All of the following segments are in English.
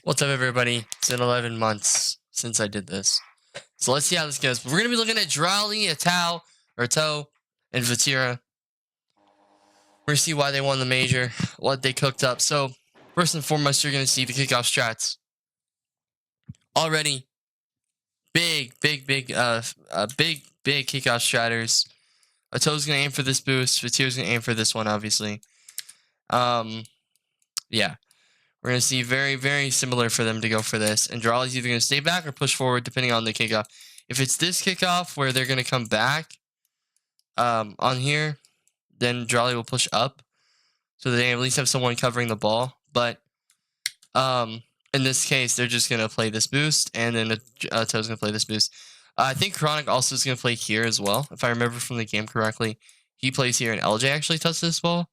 What's up, everybody? It's been 11 months since I did this. So let's see how this goes. We're going to be looking at Drowley, Toe, and Vatira. We're going to see why they won the major, what they cooked up. So, first and foremost, you're going to see the kickoff strats. Already, big kickoff stratters. Toe's going to aim for this boost. Vatira's going to aim for this one, obviously. Yeah. We're going to see very similar for them to go for this. And Drowley's either going to stay back or push forward depending on the kickoff. If it's this kickoff where they're going to come back on here, then Drowley will push up. So they at least have someone covering the ball. But in this case, they're just going to play this boost. And then Toe's going to play this boost. I think Chronic also is going to play here as well. If I remember from the game correctly, he plays here and LJ actually touches this ball.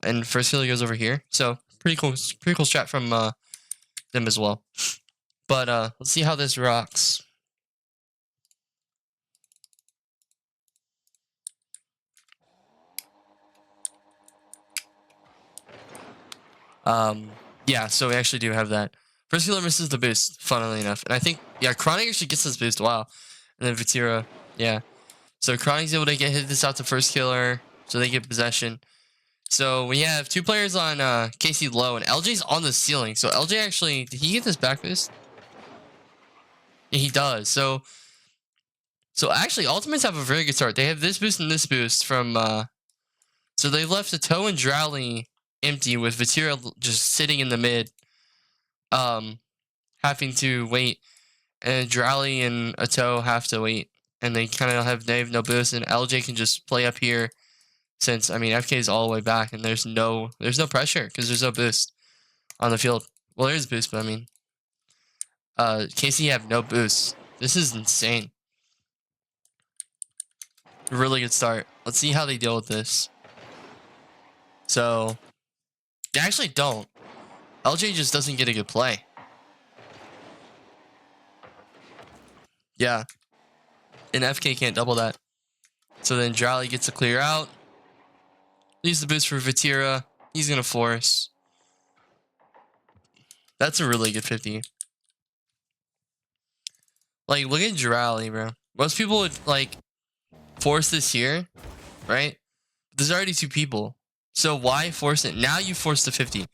And first killer goes over here. So pretty cool strat from them as well. But let's see how this rocks. Yeah, so we actually do have that. First killer misses the boost, funnily enough. And I think, yeah, Chronic actually gets this boost. Wow. And then Vatira, yeah. So Chronic's able to hit this out to first killer, so they get possession. So we have two players on KC low, and LJ's on the ceiling. So LJ actually, did he get this back boost? Yeah, he does. So actually, Ultimates have a very good start. They have this boost and this boost from. So they left the Toe and Drowley empty with Vatira just sitting in the mid, having to wait, and Drowley and a Toe have to wait, and they kind of have no boost, and LJ can just play up here. Since, I mean, FK is all the way back, and there's no pressure because there's no boost on the field. Well, there's boost, but I mean, KC have no boost. This is insane. Really good start. Let's see how they deal with this. So, they actually don't. LJ just doesn't get a good play. Yeah. And FK can't double that. So then Drowley gets a clear out. Leaves the boost for Vatira. He's going to force. That's a really good 50. Like, look at Drowley, bro. Most people would, like, force this here, right? There's already two people. So why force it? Now you force the 50,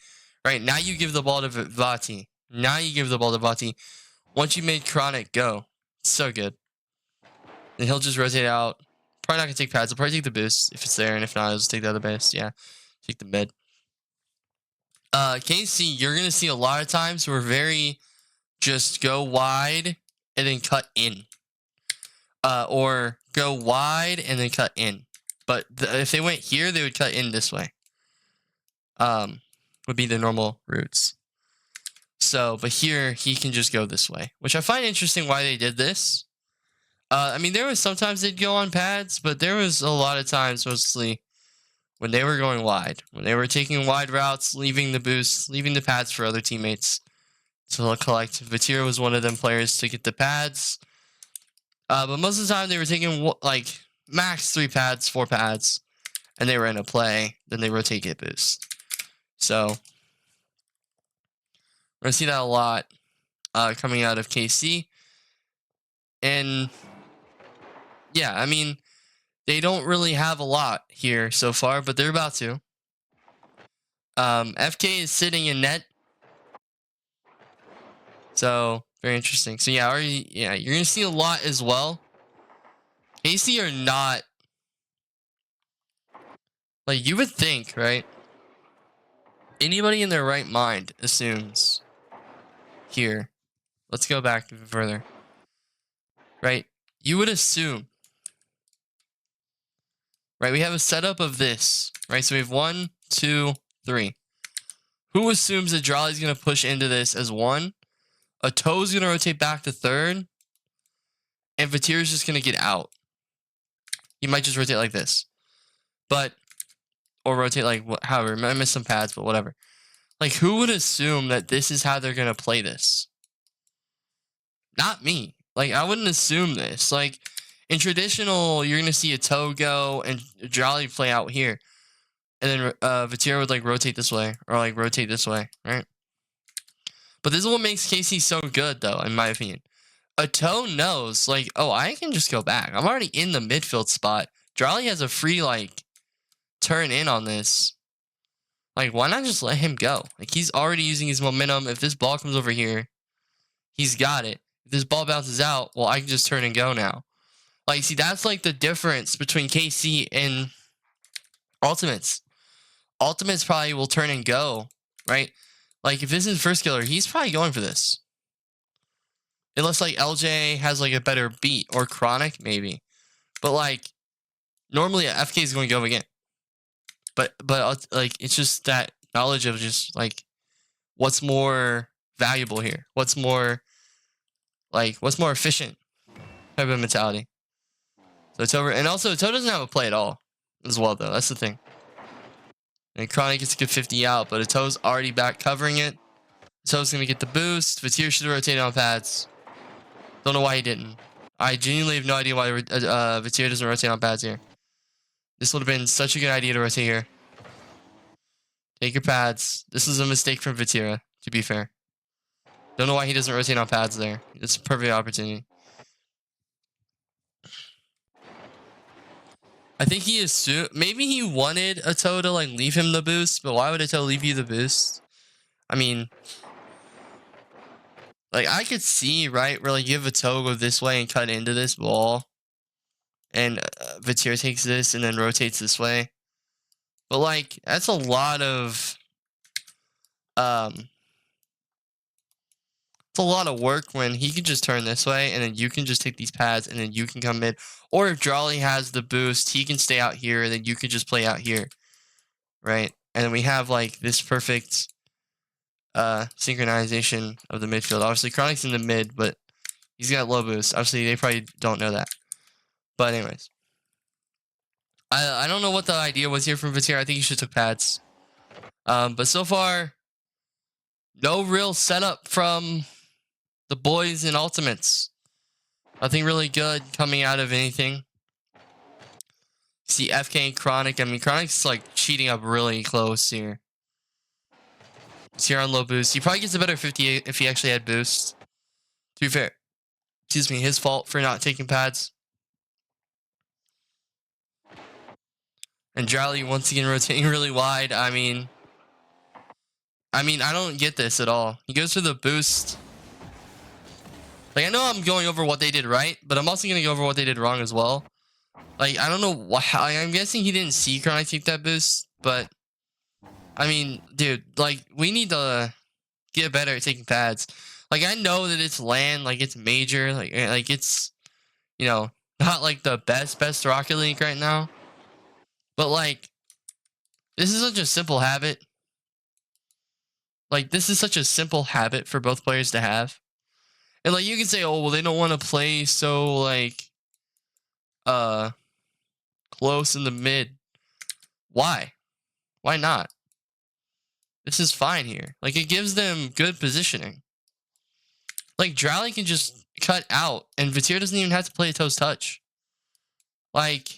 right? Now you give the ball to Vati. Once you made Chronic go. So good. Then he'll just rotate out. Probably not going to take pads. I'll probably take the boost if it's there. And if not, I'll just take the other boost. Yeah. Take the mid. KC, you're going to see a lot of times where very just go wide and then cut in. Or go wide and then cut in. But if they went here, they would cut in this way. Would be the normal routes. So, but here, he can just go this way. Which I find interesting why they did this. I mean, there was sometimes they'd go on pads, but there was a lot of times, mostly, when they were going wide. When they were taking wide routes, leaving the boost, leaving the pads for other teammates to collect. Vatira was one of them players to get the pads. But most of the time, they were taking, like, max 3 pads, 4 pads, and they were in a play. Then they rotate, get boost. So, we're going to see that a lot coming out of KC. And yeah, I mean, they don't really have a lot here so far, but they're about to. FK is sitting in net. So, very interesting. So yeah, you're going to see a lot as well. KC are not, like, you would think, right? Anybody in their right mind assumes here. Let's go back even further. Right? You would assume. Right? We have a setup of this. Right? So we have 1, 2, 3. Who assumes that Drowley's going to push into this as 1? A Toe's going to rotate back to 3rd. And Vatira's just going to get out. He might just rotate like this. But, or rotate like, however. I missed some pads, but whatever. Like, who would assume that this is how they're going to play this? Not me. Like, I wouldn't assume this. Like, in traditional, you're going to see a Toe go and Drowley play out here. And then Vatira would, like, rotate this way. Or, like, rotate this way, right? But this is what makes KC so good, though, in my opinion. A toe knows, like, oh, I can just go back. I'm already in the midfield spot. Drolly has a free, like, turn in on this. Like, why not just let him go? Like, he's already using his momentum. If this ball comes over here, he's got it. If this ball bounces out, well, I can just turn and go now. Like, see, that's, like, the difference between KC and Ultimates. Ultimates probably will turn and go, right? Like, if this is first killer, he's probably going for this. Unless, like, LJ has, like, a better beat. Or Chronic, maybe. But, like, normally FK is going to go again. But like, it's just that knowledge of just, like, what's more valuable here? What's more efficient type of mentality. So it's over. And also, Toe doesn't have a play at all as well, though. That's the thing. And Chronic gets a good 50 out, but Toe's already back covering it. Toe's going to get the boost. Vatir should have rotated on pads. Don't know why he didn't. I genuinely have no idea why Vatir doesn't rotate on pads here. This would have been such a good idea to rotate here. Take your pads. This is a mistake from Vatira, to be fair. Don't know why he doesn't rotate on pads there. It's a perfect opportunity. I think he assumed, maybe he wanted a Toe to, like, leave him the boost, but why would a Toe leave you the boost? I mean, like, I could see, right, where, like, you have a Toe go this way and cut into this ball, and Vatir takes this and then rotates this way. But, like, that's a lot of it's a lot of work when he can just turn this way and then you can just take these pads and then you can come mid. Or if Jolly has the boost, he can stay out here and then you can just play out here. Right? And then we have, like, this perfect synchronization of the midfield. Obviously, Chronic's in the mid, but he's got low boost. Obviously, they probably don't know that. But anyways. I don't know what the idea was here from Vatir. I think he should have took pads. But so far, no real setup from the boys in Ultimates. Nothing really good coming out of anything. See FK and Chronic. I mean, Chronic's, like, cheating up really close here. He's here on low boost. He probably gets a better 58 if he actually had boost. To be fair, excuse me, his fault for not taking pads. And Jolly once again rotating really wide. I mean, I don't get this at all. He goes for the boost. Like, I know I'm going over what they did right, but I'm also going to go over what they did wrong as well. Like, I don't know why. I'm guessing he didn't see Chronic take that boost, but I mean, dude, like, we need to get better at taking pads. Like, I know that it's land, like, it's major, like it's, you know, not like the best Rocket League right now. But, like, this is such a simple habit. Like, this is such a simple habit for both players to have. And, like, you can say, oh, well, they don't want to play so, like, close in the mid. Why? Why not? This is fine here. Like, it gives them good positioning. Like, Drowley can just cut out, and Vatir doesn't even have to play a toes touch. Like,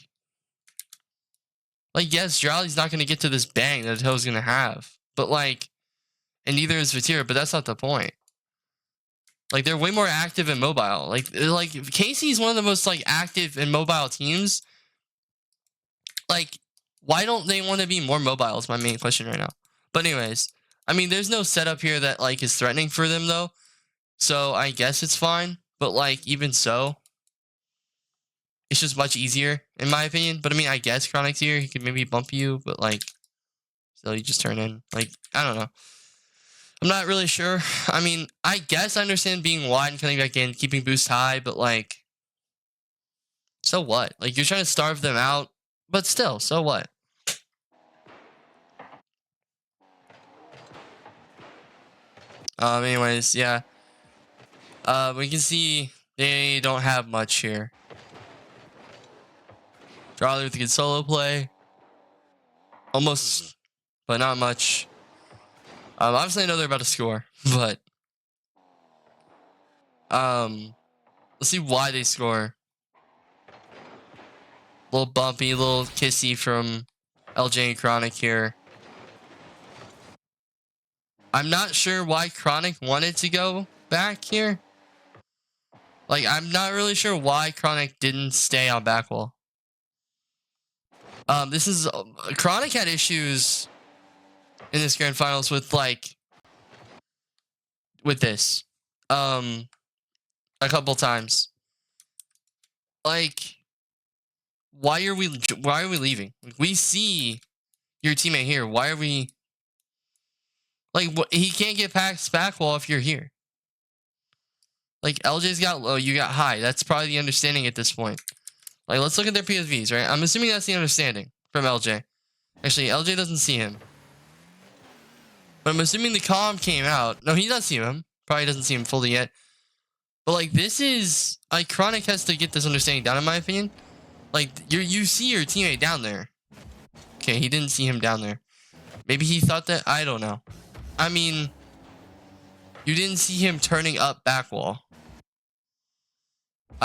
yes, Drowley's not going to get to this bang that a toe's going to have. But, like, and neither is Vatir, but that's not the point. Like, they're way more active and mobile. Like KC is one of the most, like, active and mobile teams. Like, why don't they want to be more mobile is my main question right now. But anyways, I mean, there's no setup here that, like, is threatening for them, though. So I guess it's fine. But, like, even so, it's just much easier, in my opinion. But, I mean, I guess Chronic's here. He could maybe bump you, but, like, still, you just turn in. Like, I don't know. I'm not really sure. I mean, I guess I understand being wide and cutting back in, keeping boost high, but, like, so what? Like, you're trying to starve them out, but still, so what? Anyways, yeah. We can see they don't have much here. Charlie with a good solo play. Almost, but not much. Obviously I know they're about to score, but let's see why they score. A little bumpy, a little kissy from LJ and Chronic here. I'm not sure why Chronic wanted to go back here. Like, I'm not really sure why Chronic didn't stay on back wall. This is Chronic had issues in this grand finals with this, a couple times. Like, why are we leaving? Like, we see your teammate here. Why are we? Like, he can't get past back wall if you're here. Like, LJ's got low, you got high. That's probably the understanding at this point. Like, let's look at their PSVs, right? I'm assuming that's the understanding from LJ. Actually, LJ doesn't see him. But I'm assuming the comm came out. No, he does see him. Probably doesn't see him fully yet. But, like, this is... Like, Chronic has to get this understanding down, in my opinion. Like, you see your teammate down there. Okay, he didn't see him down there. Maybe he thought that... I don't know. I mean... You didn't see him turning up back wall.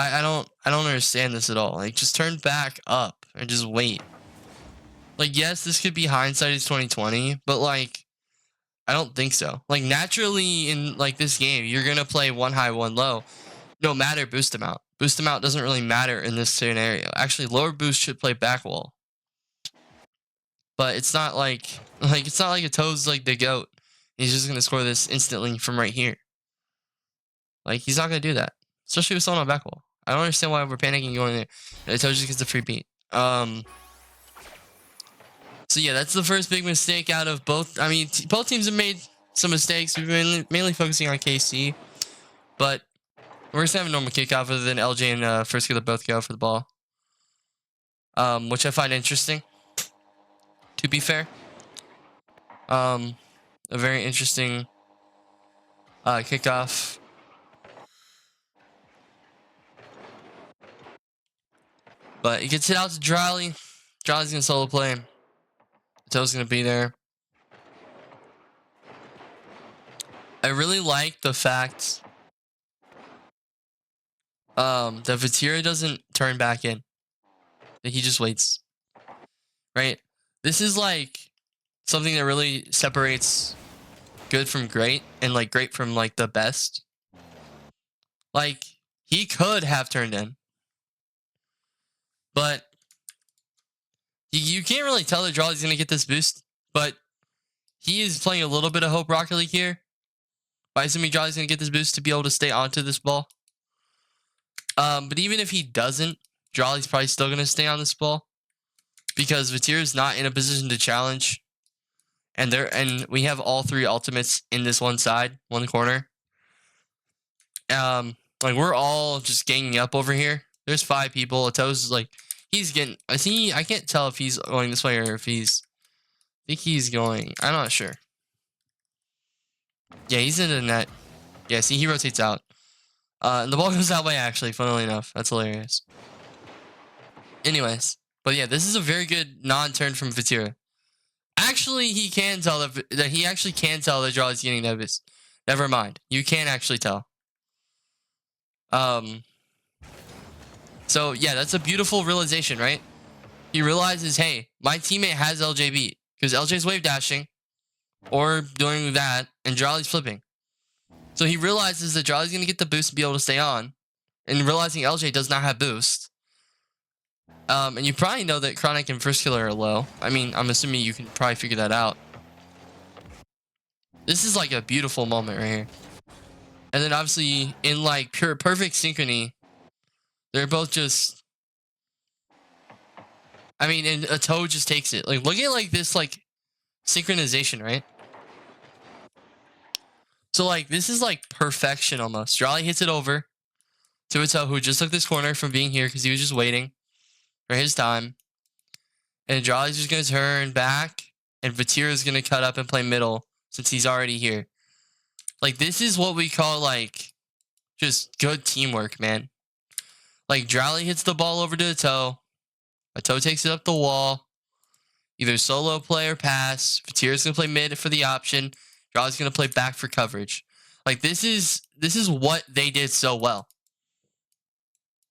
I don't understand this at all. Like, just turn back up and just wait. Like, yes, this could be hindsight is 2020, but like, I don't think so. Like, naturally in like this game, you're gonna play one high, one low, no matter boost amount. Boost amount doesn't really matter in this scenario. Actually, lower boost should play back wall. But it's not like it's not like a Toad's like the GOAT. He's just gonna score this instantly from right here. Like, he's not gonna do that. Especially with someone on back wall. I don't understand why we're panicking going there. It tells you gets the free beat. So yeah, that's the first big mistake out of both. I mean, both teams have made some mistakes. We've been mainly focusing on KC, but we're just having a normal kickoff other than LJ and First Killer both go for the ball, which I find interesting. To be fair, a very interesting kickoff. But it gets hit out to Dryly. Dryly's gonna solo play. Toe's gonna be there. I really like the fact that Vatira doesn't turn back in. That he just waits. Right? This is like something that really separates good from great and like great from like the best. Like, he could have turned in. But you can't really tell that Drawley's going to get this boost. But he is playing a little bit of Hope Rocket League here. By assuming Drawley's going to get this boost to be able to stay onto this ball. But even if he doesn't, Drawley's probably still going to stay on this ball. Because Vatira's not in a position to challenge. And we have all three ultimates in this one side, one corner. Like, we're all just ganging up over here. There's 5 people. Ato's like, he's getting. I can't tell if he's going this way or if he's. I think he's going. I'm not sure. Yeah, he's in the net. Yeah, see, he rotates out. And the ball goes that way, actually, funnily enough. That's hilarious. Anyways. But yeah, this is a very good non-turn from Vatira. Actually, he can tell that he actually can tell that Drawley's getting nervous. Never mind. You can actually tell. So yeah, that's a beautiful realization, right? He realizes, hey, my teammate has LJ beat because LJ's wave dashing or doing that, and Drawley's flipping. So he realizes that Drawley's gonna get the boost and be able to stay on, and realizing LJ does not have boost. And you probably know that Chronic and First Killer are low. I mean, I'm assuming you can probably figure that out. This is like a beautiful moment right here. And then obviously in like perfect synchrony, they're both just. I mean, and a toe just takes it. Like, look at like this like synchronization, right? So like this is like perfection almost. Drawley hits it over to a toe who just took this corner from being here because he was just waiting for his time. And Drawley's just gonna turn back, and Vatira's gonna cut up and play middle since he's already here. Like, this is what we call like just good teamwork, man. Like, Drawley hits the ball over to a toe takes it up the wall. Either solo play or pass. Vatira's gonna play mid for the option. Drawley's gonna play back for coverage. Like, this is what they did so well.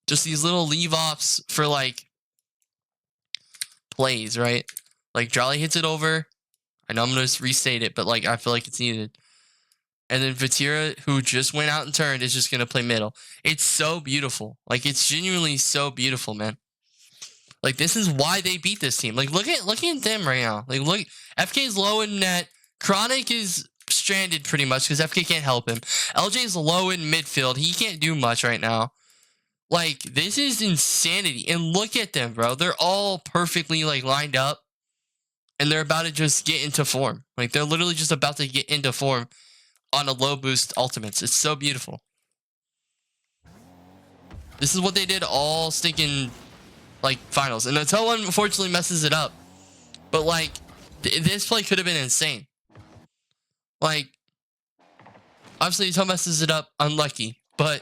Just these little leave offs for like plays, right? Like, Drawley hits it over. I know I'm gonna restate it, but like I feel like it's needed. And then Vatira, who just went out and turned, is just going to play middle. It's so beautiful. Like, it's genuinely so beautiful, man. Like, this is why they beat this team. Like, look at them right now. Like, look, FK's low in net. Chronic is stranded pretty much because FK can't help him. LJ's low in midfield. He can't do much right now. Like, this is insanity. And look at them, bro. They're all perfectly, like, lined up. And they're about to just get into form. Like, they're literally just about to get into form on a low boost ultimates. It's so beautiful. This is what they did all stinking, like, finals. And the toe one unfortunately messes it up. But, like, this play could have been insane. Like, obviously, toe messes it up. Unlucky. But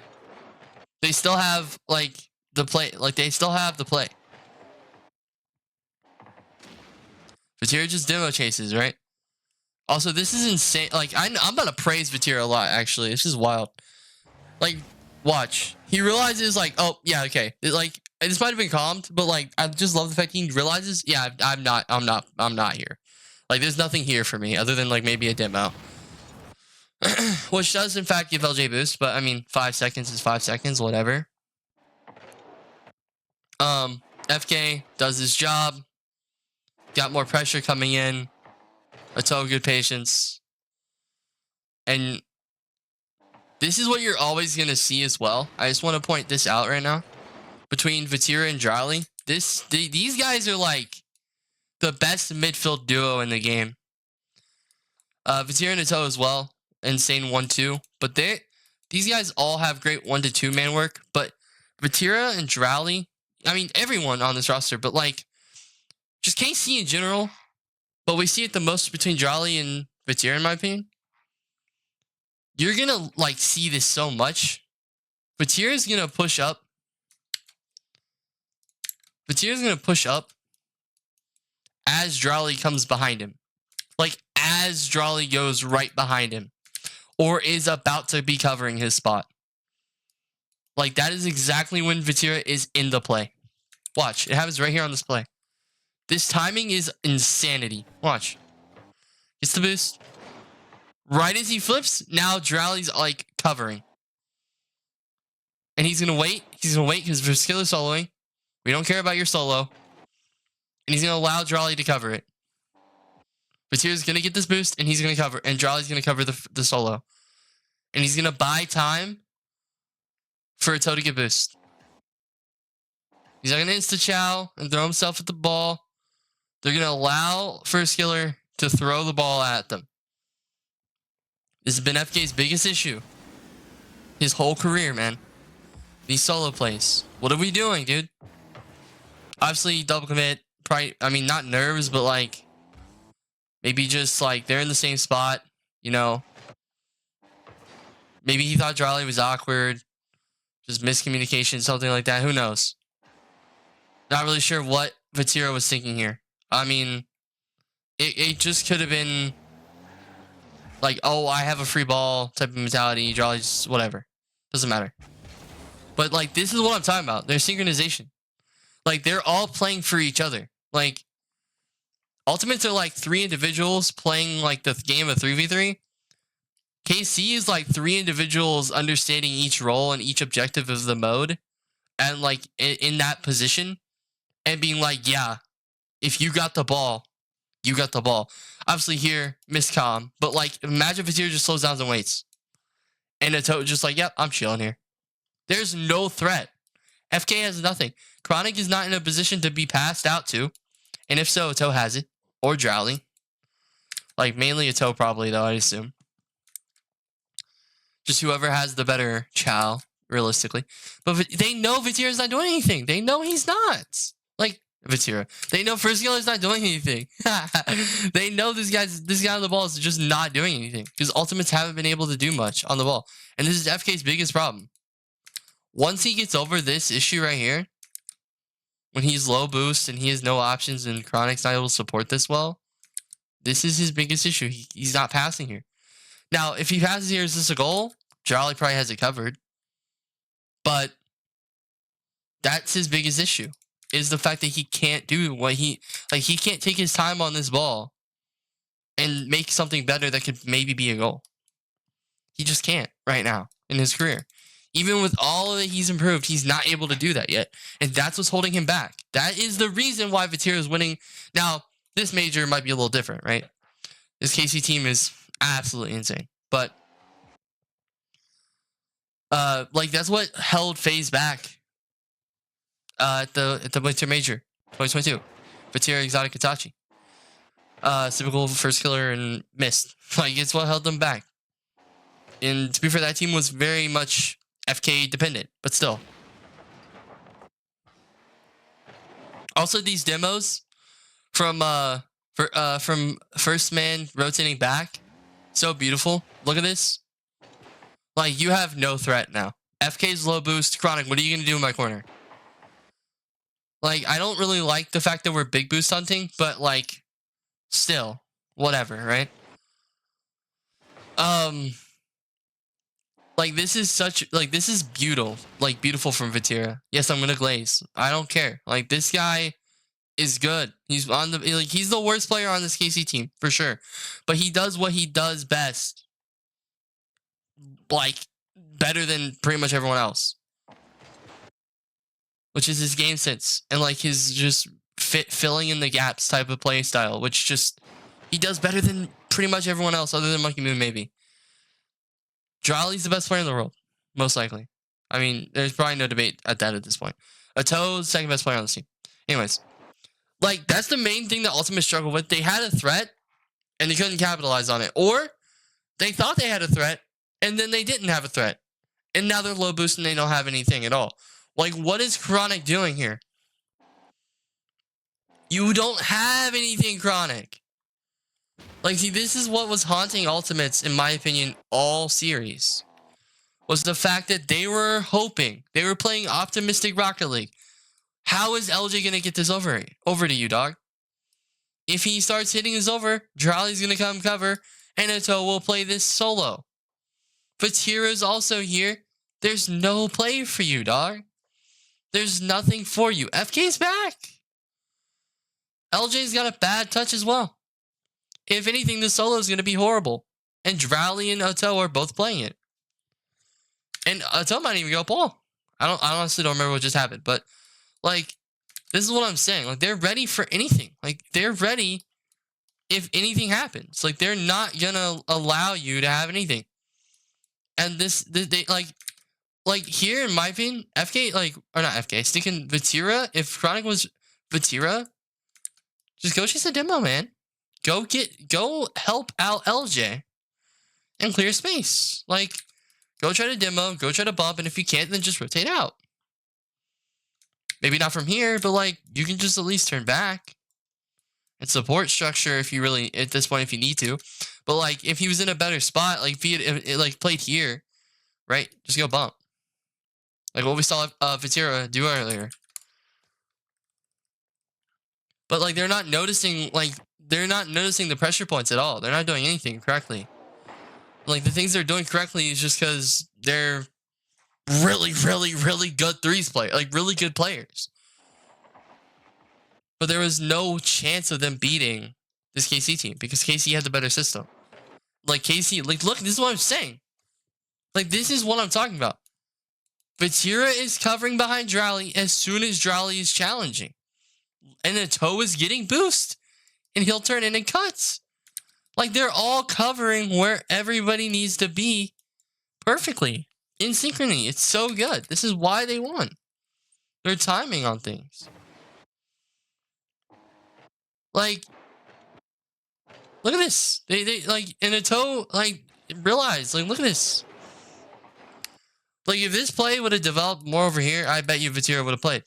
they still have, like, the play. Like, they still have the play. Vatira just demo chases, right? Also, this is insane. Like, I'm about to praise Vatira a lot, actually. It's just wild. Like, watch. He realizes, like, oh, yeah, okay. Like, this might have been calmed, but, like, I just love the fact he realizes, yeah, I'm not here. Like, there's nothing here for me other than, like, maybe a demo. Which does, in fact, give LJ boost, but, I mean, 5 seconds is 5 seconds, whatever. FK does his job. Got more pressure coming in. A ton of good patience. And this is what you're always going to see as well. I just want to point this out right now. Between Vatira and Drowley. These guys are like the best midfield duo in the game. Vatira and Ato as well. Insane 1-2. But these guys all have great 1-2 man work. But Vatira and Drowley, I mean, everyone on this roster, but like, just KC in general. But we see it the most between Drowley and Vatira, in my opinion. You're going to, like, see this so much. Vatira's going to push up. Vatira's going to push up as Drowley comes behind him. Like, as Drowley goes right behind him. Or is about to be covering his spot. Like, that is exactly when Vatira is in the play. Watch. It happens right here on this play. This timing is insanity. Watch. Gets the boost. Right as he flips, now Drowley's like covering. And he's going to wait. He's going to wait because Verskiller's soloing. We don't care about your solo. And he's going to allow Drowley to cover it. Vatira's going to get this boost and he's going to cover. And Drowley's going to cover the solo. And he's going to buy time for a toe to get boost. He's not going to insta-chow and throw himself at the ball. They're going to allow Verskiller to throw the ball at them. This has been FK's biggest issue. His whole career, man. These solo plays. What are we doing, dude? Obviously, double commit. Probably, I mean, not nerves, but like, maybe just like they're in the same spot, you know. Maybe he thought Drowley was awkward. Just miscommunication, something like that. Who knows? Not really sure what Vatira was thinking here. I mean, it just could have been like, oh, I have a free ball type of mentality. Drowley just whatever. Doesn't matter. But like, this is what I'm talking about. Their synchronization. Like, they're all playing for each other. Like, ultimates are like 3 individuals playing like the game of 3v3. KC is like 3 individuals understanding each role and each objective of the mode. And like in that position. And being like, yeah, if you got the ball, you got the ball. Obviously here, miscomm. But like, imagine Vatira just slows down and waits. And Ato just like, yep, I'm chilling here. There's no threat. FK has nothing. Chronic is not in a position to be passed out to. And if so, Ato has it. Or Drowley. Like, mainly Ato probably, though, I assume. Just whoever has the better chow, realistically. But they know Vatira's not doing anything. They know he's not. Like, Vatira. They know Verskiller's not doing anything. They know this guy on the ball is just not doing anything. Because ultimates haven't been able to do much on the ball. And this is FK's biggest problem. Once he gets over this issue right here, when he's low boost and he has no options and Chronic's not able to support this well, this is his biggest issue. He's not passing here. Now, if he passes here, is this a goal? Drowley probably has it covered. But that's his biggest issue. Is the fact that he can't do what he can't take his time on this ball and make something better that could maybe be a goal. He just can't right now in his career. Even with all that he's improved, he's not able to do that yet. And that's what's holding him back. That is the reason why Vatira is winning. Now, this major might be a little different, right? This KC team is absolutely insane. But like that's what held FaZe back at the Winter Major 2022. Vatira, Exotic, Itachi. Typical first killer and missed. Like it's what held them back. And to be fair, that team was very much FK dependent, but still. Also, these demos from first man rotating back, so beautiful. Look at this. Like you have no threat now. FK's low boost. Chronic, what are you gonna do in my corner? Like I don't really like the fact that we're big boost hunting, but like still, whatever, right? Like this is this is beautiful from Vatira. Yes, I'm gonna glaze. I don't care. Like this guy is good. He's on the he's the worst player on this KC team for sure, but he does what he does best, like better than pretty much everyone else, which is his game sense and like his just filling in the gaps type of play style, which just he does better than pretty much everyone else other than Monkey Moon maybe. Jolly's the best player in the world, most likely. I mean, there's probably no debate at that at this point. Ato's second best player on the team. Anyways, like that's the main thing that Ultimate struggled with. They had a threat and they couldn't capitalize on it, or they thought they had a threat and then they didn't have a threat, and now they're low boost and they don't have anything at all. Like, what is Chronic doing here? You don't have anything, Chronic. Like, see, this is what was haunting Ultimates, in my opinion, all series. Was the fact that they were hoping. They were playing optimistic Rocket League. How is LJ going to get this over to you, dog? If he starts hitting his over, Jolly's going to come cover, and Ato will play this solo. Vatira's also here. There's no play for you, dog. There's nothing for you. FK's back. LJ's got a bad touch as well. If anything, the solo is going to be horrible. And Drowley and Ato are both playing it. And Ato might even go Paul. I honestly don't remember what just happened. But, like, this is what I'm saying. Like, they're ready for anything. Like, they're ready if anything happens. Like, they're not going to allow you to have anything. And they like, here, in my opinion, FK, like, or not FK, sticking Vatira, if Chronic was Vatira, just go chase a demo, man. Go help out LJ and clear space. Like, go try to demo, go try to bump, and if you can't, then just rotate out. Maybe not from here, but like you can just at least turn back and support structure if you really at this point if you need to. But like if he was in a better spot, like if he had like played here, right? Just go bump. Like what we saw Vatira do earlier. But like they're not noticing the pressure points at all. They're not doing anything correctly. Like the things they're doing correctly is just because they're really, really, really good threes player, like really good players. But there was no chance of them beating this KC team because KC had the better system. Like KC, like look, this is what I'm saying. Like this is what I'm talking about. Vatira is covering behind Drowley as soon as Drowley is challenging. And the toe is getting boost. And he'll turn in and cuts. Like they're all covering where everybody needs to be perfectly. In synchrony. It's so good. This is why they won. Their timing on things. Like, look at this. They like in a toe, like realize, like look at this. Like if this play would have developed more over here, I bet you Vatira would have played.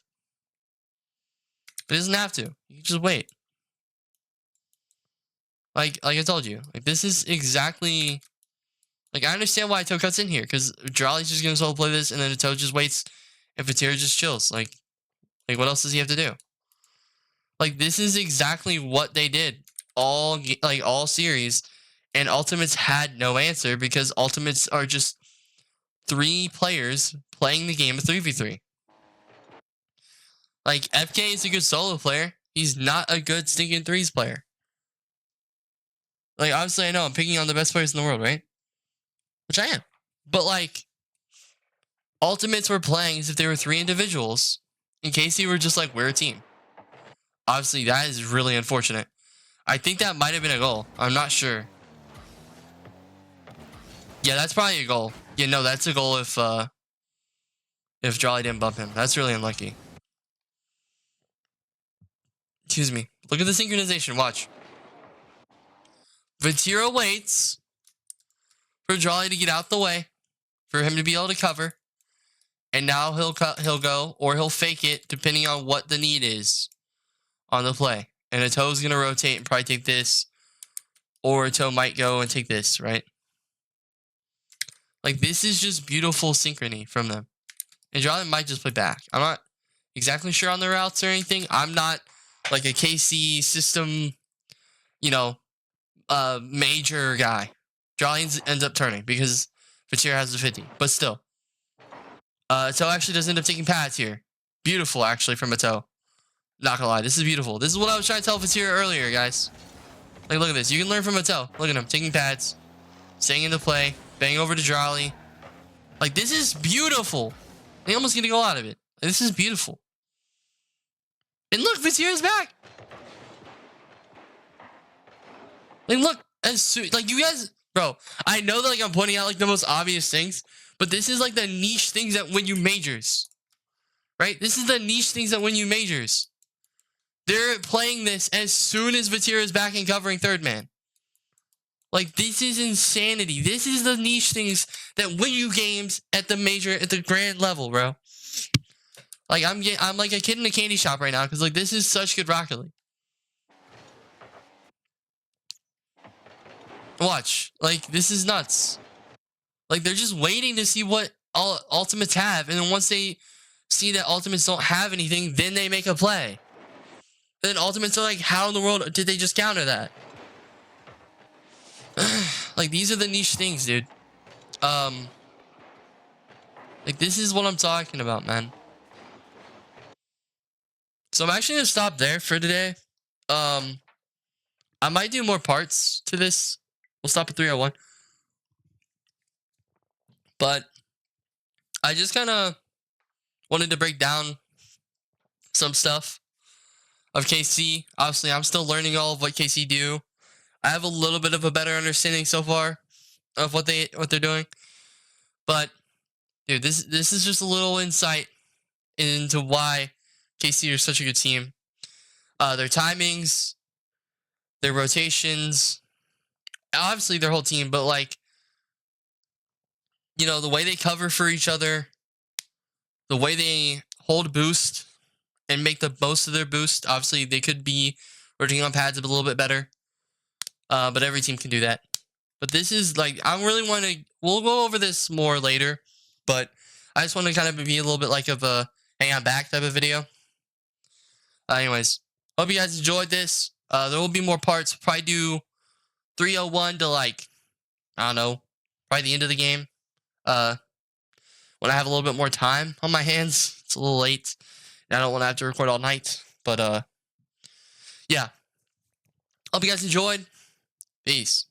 But it doesn't have to. You can just wait. Like I told you, like this is exactly. Like I understand why Toe cuts in here because Jolly's just gonna solo play this, and then Toe just waits, and Vatira just chills. Like what else does he have to do? Like this is exactly what they did all series, and Ultimates had no answer because Ultimates are just 3 players playing the game of 3v3. Like FK is a good solo player. He's not a good stinking threes player. Like obviously I know I'm picking on the best players in the world, right? which I am. But like, ultimates were playing as if they were 3 individuals. In case you were just like, we're a team. Obviously, that is really unfortunate. I think that might have been a goal. I'm not sure. Yeah, that's probably a goal. Yeah, no, that's a goal if Jolly didn't bump him. That's really unlucky. Excuse me. Look at the synchronization. Watch. Vatira waits for Jolly to get out the way, for him to be able to cover. And now he'll go, or he'll fake it, depending on what the need is on the play. And a toe's going to rotate and probably take this. Or a toe might go and take this, right? Like, this is just beautiful synchrony from them. And Jolly might just play back. I'm not exactly sure on the routes or anything. I'm not like a KC system, major guy. Jolly ends up turning because Vatira has the 50. But still. Toe actually does end up taking pads here. Beautiful, actually, from a toe. Not gonna lie, this is beautiful. This is what I was trying to tell Vatira earlier, guys. Like, look at this. You can learn from a toe. Look at him, taking pads, staying in the play, bang over to Jolly. Like, this is beautiful. They almost get a goal out of it. This is beautiful. And look, Vatira's back. Like, look, like, you guys, bro, I know that, like, I'm pointing out, like, the most obvious things, but this is, like, the niche things that win you majors. Right? This is the niche things that win you majors. They're playing this as soon as Vatira is back and covering third man. Like, this is insanity. This is the niche things that win you games at the grand level, bro. Like, I'm like a kid in a candy shop right now because, like, this is such good Rocket League. Watch. Like, this is nuts. Like, they're just waiting to see what ultimates have, and then once they see that ultimates don't have anything, then they make a play. And then ultimates are like, how in the world did they just counter that? Like, these are the niche things, dude. Like, this is what I'm talking about, man. So I'm actually gonna stop there for today. I might do more parts to this. We'll stop at 301. But I just kind of wanted to break down some stuff of KC. Obviously, I'm still learning all of what KC do. I have a little bit of a better understanding so far of what they're doing. But dude, this is just a little insight into why KC are such a good team. Their timings, their rotations, obviously their whole team, but like, the way they cover for each other, the way they hold boost and make the most of their boost. Obviously, they could be rotating on pads a little bit better. But every team can do that. But this is like, we'll go over this more later, but I just want to kind of be a little bit like of a hang on back type of video. Anyways, hope you guys enjoyed this. There will be more parts. Probably do 301 to like, I don't know, probably the end of the game. When I have a little bit more time on my hands. It's a little late. And I don't want to have to record all night. But yeah. Hope you guys enjoyed. Peace.